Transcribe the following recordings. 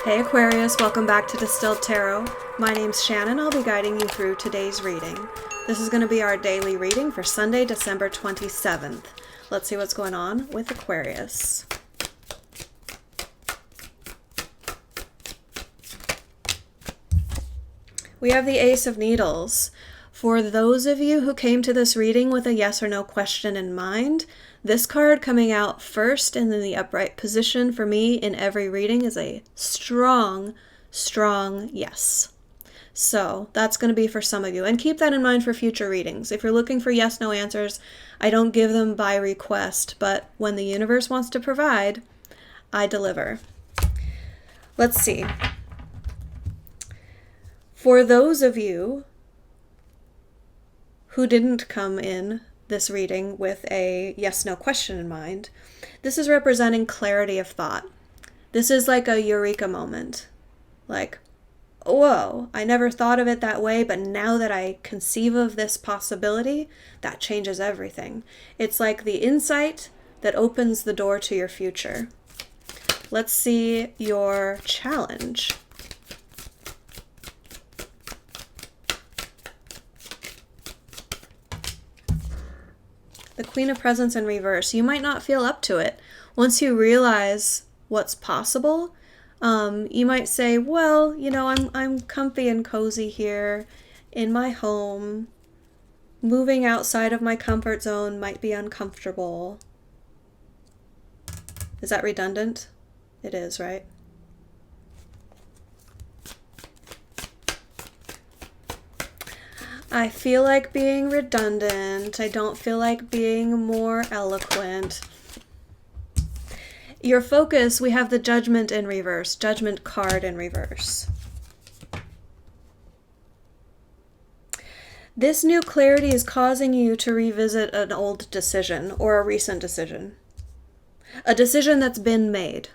Hey Aquarius, welcome back to Distilled Tarot. My name's Shannon. I'll be guiding you through today's reading. This is going to be our daily reading for Sunday, December 27th. Let's see what's going on with Aquarius. We have the Ace of Needles. For those of you who came to this reading with a yes or no question in mind, this card coming out first and in the upright position for me in every reading is a strong, strong yes. So that's going to be for some of you. And keep that in mind for future readings. If you're looking for yes/no answers, I don't give them by request, but when the universe wants to provide, I deliver. Let's see. For those of you who didn't come in this reading with a yes/no question in mind, this is representing clarity of thought. This is like a eureka moment. Like, whoa, I never thought of it that way, but now that I conceive of this possibility, that changes everything. It's like the insight that opens the door to your future. Let's see your challenge. The Queen of Presents in reverse. You might not feel up to it. Once you realize what's possible, you might say, well, you know, I'm comfy and cozy here in my home. Moving outside of my comfort zone might be uncomfortable. Is that redundant? It is, right? I feel like being redundant. I don't feel like being more eloquent. Your focus, we have the Judgment in reverse, Judgment card in reverse. This new clarity is causing you to revisit an old decision or a recent decision. A decision that's been made.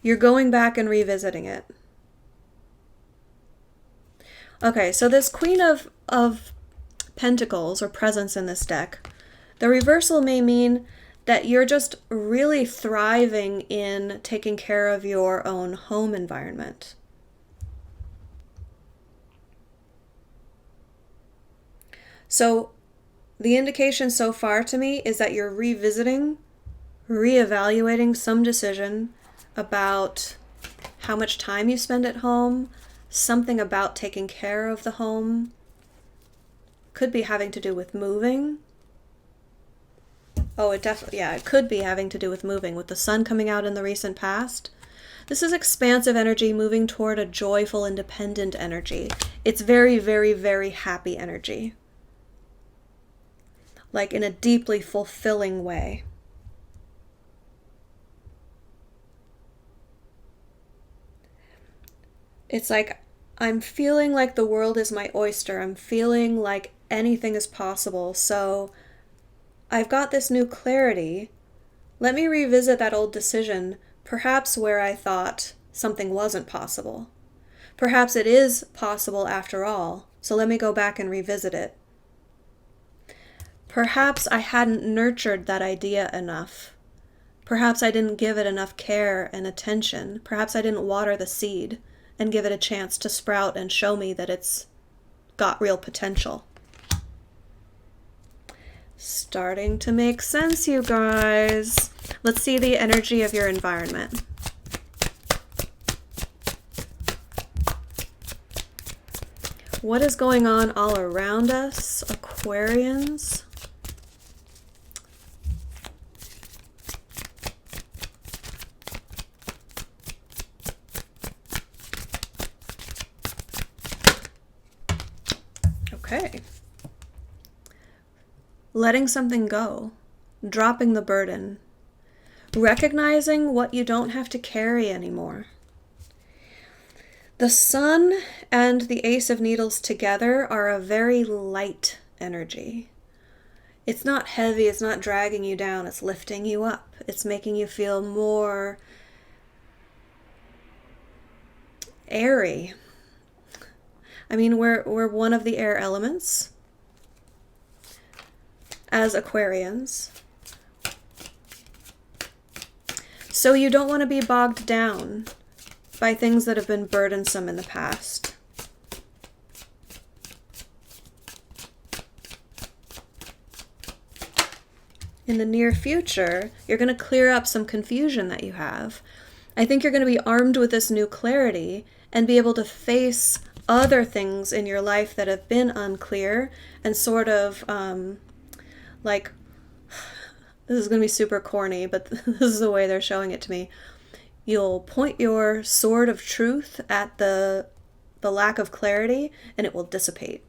You're going back and revisiting it. Okay, so this Queen of Pentacles, or Presence in this deck, the reversal may mean that you're just really thriving in taking care of your own home environment. So the indication so far to me is that you're revisiting, reevaluating some decision about how much time you spend at home, something about taking care of the home. Could be having to do with moving. Oh, it could be having to do with moving. With the sun coming out in the recent past, this is expansive energy moving toward a joyful, independent energy. It's very, very, very happy energy. Like in a deeply fulfilling way. It's like, I'm feeling like the world is my oyster. I'm feeling like anything is possible. So I've got this new clarity. Let me revisit that old decision, perhaps where I thought something wasn't possible. Perhaps it is possible after all. So let me go back and revisit it. Perhaps I hadn't nurtured that idea enough. Perhaps I didn't give it enough care and attention. Perhaps I didn't water the seed and give it a chance to sprout and show me that it's got real potential. Starting to make sense, you guys. Let's see the energy of your environment. What is going on all around us, Aquarians? Okay. Letting something go, dropping the burden, recognizing what you don't have to carry anymore. The Sun and the Ace of Needles together are a very light energy. It's not heavy, it's not dragging you down, it's lifting you up. It's making you feel more airy. I mean, we're one of the air elements as Aquarians. So you don't want to be bogged down by things that have been burdensome in the past. In the near future, you're going to clear up some confusion that you have. I think you're going to be armed with this new clarity and be able to face other things in your life that have been unclear and sort of like, this is going to be super corny, but this is the way they're showing it to me. You'll point your sword of truth at the lack of clarity and it will dissipate.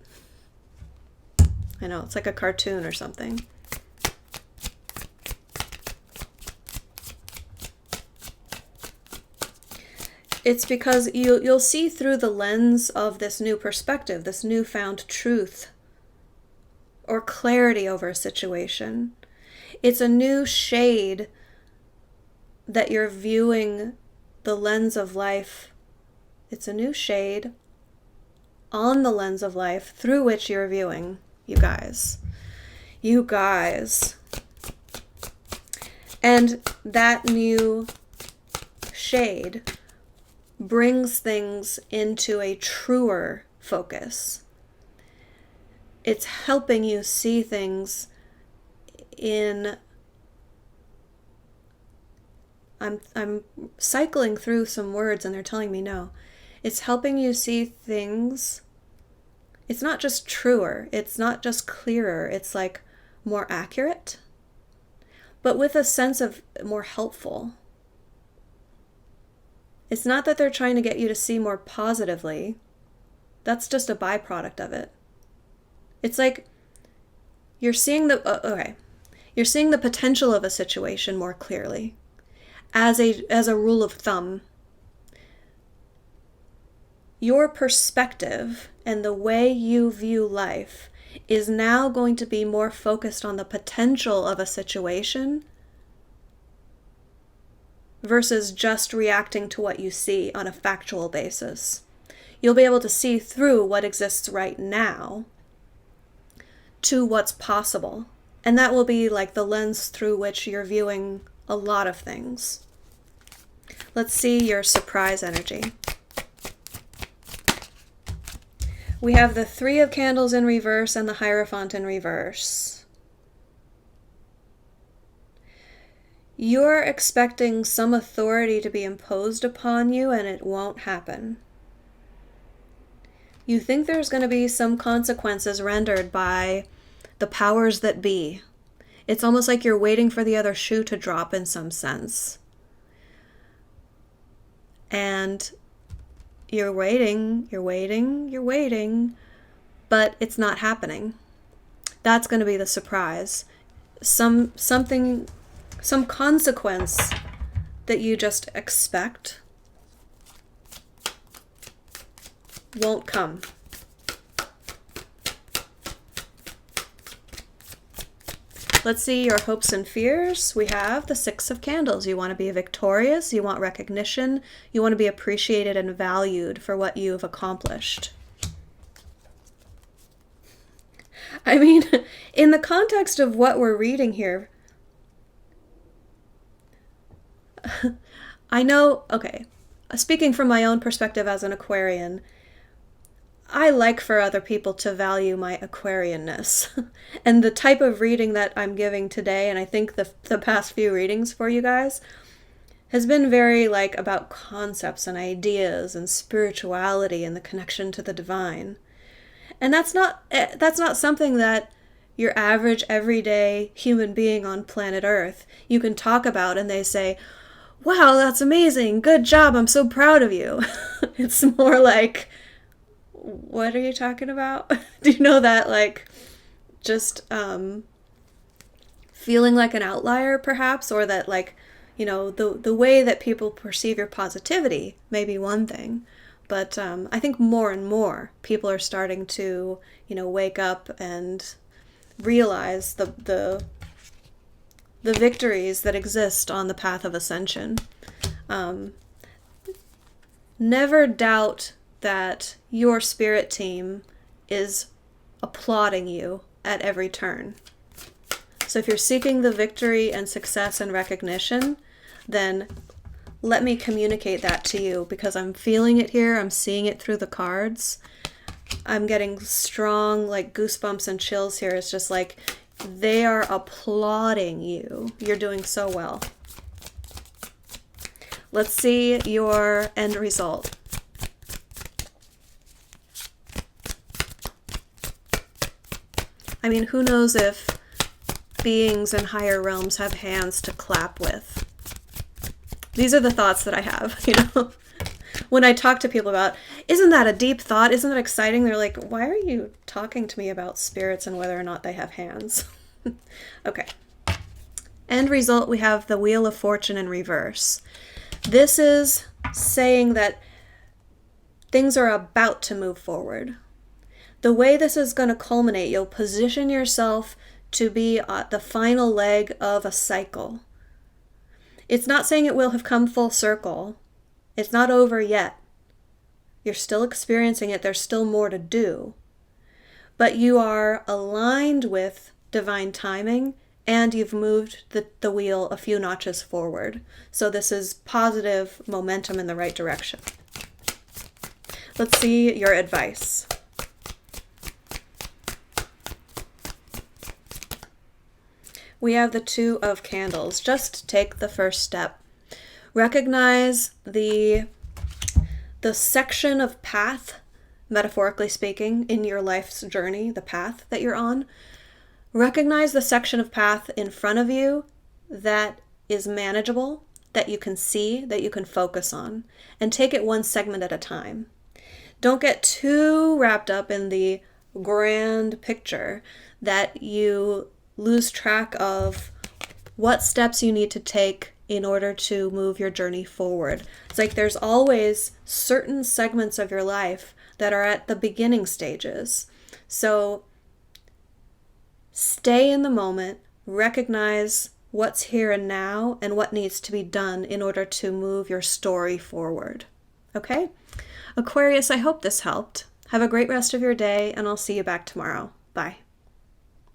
I know, it's like a cartoon or something. It's because you'll see through the lens of this new perspective, this newfound truth or clarity over a situation. It's a new shade that you're viewing the lens of life. It's a new shade on the lens of life through which you're viewing, you guys. You guys. And that new shade brings things into a truer focus. It's helping you see things in... I'm cycling through some words and they're telling me no. It's helping you see things. It's not just truer. It's not just clearer. It's like more accurate, but with a sense of more helpful. It's not that they're trying to get you to see more positively. That's just a byproduct of it. It's like you're seeing you're seeing the potential of a situation more clearly. As a rule of thumb, your perspective and the way you view life is now going to be more focused on the potential of a situation versus just reacting to what you see on a factual basis. You'll be able to see through what exists right now to what's possible. And that will be like the lens through which you're viewing a lot of things. Let's see your surprise energy. We have the Three of Candles in reverse and the Hierophant in reverse. You're expecting some authority to be imposed upon you and it won't happen. You think there's going to be some consequences rendered by the powers that be. It's almost like you're waiting for the other shoe to drop in some sense. And you're waiting, but it's not happening. That's going to be the surprise. Some consequence that you just expect won't come. Let's see your hopes and fears. We have the Six of Candles. You want to be victorious, you want recognition, you want to be appreciated and valued for what you've accomplished. I mean, in the context of what we're reading here, I know, okay, speaking from my own perspective as an Aquarian, I like for other people to value my Aquarianness. And the type of reading that I'm giving today, and I think the past few readings for you guys, has been very like about concepts and ideas and spirituality and the connection to the divine. And that's not something that your average everyday human being on planet Earth you can talk about and they say, wow, that's amazing, good job, I'm so proud of you. It's more like, what are you talking about? Do you know that, like, just feeling like an outlier perhaps, or that, like, you know, the way that people perceive your positivity may be one thing, but I think more and more people are starting to, you know, wake up and realize the victories that exist on the path of ascension. Never doubt that your spirit team is applauding you at every turn. So if you're seeking the victory and success and recognition, then let me communicate that to you, because I'm feeling it here. I'm seeing it through the cards. I'm getting strong, like, goosebumps and chills here. It's just like they are applauding you. You're doing so well. Let's see your end result. I mean, who knows if beings in higher realms have hands to clap with? These are the thoughts that I have, you know? When I talk to people about, isn't that a deep thought? Isn't that exciting? They're like, why are you talking to me about spirits and whether or not they have hands? Okay. End result, we have the Wheel of Fortune in reverse. This is saying that things are about to move forward. The way this is going to culminate, you'll position yourself to be at the final leg of a cycle. It's not saying it will have come full circle. It's not over yet. You're still experiencing it. There's still more to do. But you are aligned with divine timing, and you've moved the wheel a few notches forward. So this is positive momentum in the right direction. Let's see your advice. We have the Two of Candles. Just take the first step. Recognize the section of path, metaphorically speaking, in your life's journey, the path that you're on. Recognize the section of path in front of you that is manageable, that you can see, that you can focus on, and take it one segment at a time. Don't get too wrapped up in the grand picture that you lose track of what steps you need to take in order to move your journey forward. It's like there's always certain segments of your life that are at the beginning stages. So stay in the moment, recognize what's here and now and what needs to be done in order to move your story forward. Okay? Aquarius, I hope this helped. Have a great rest of your day, and I'll see you back tomorrow. Bye.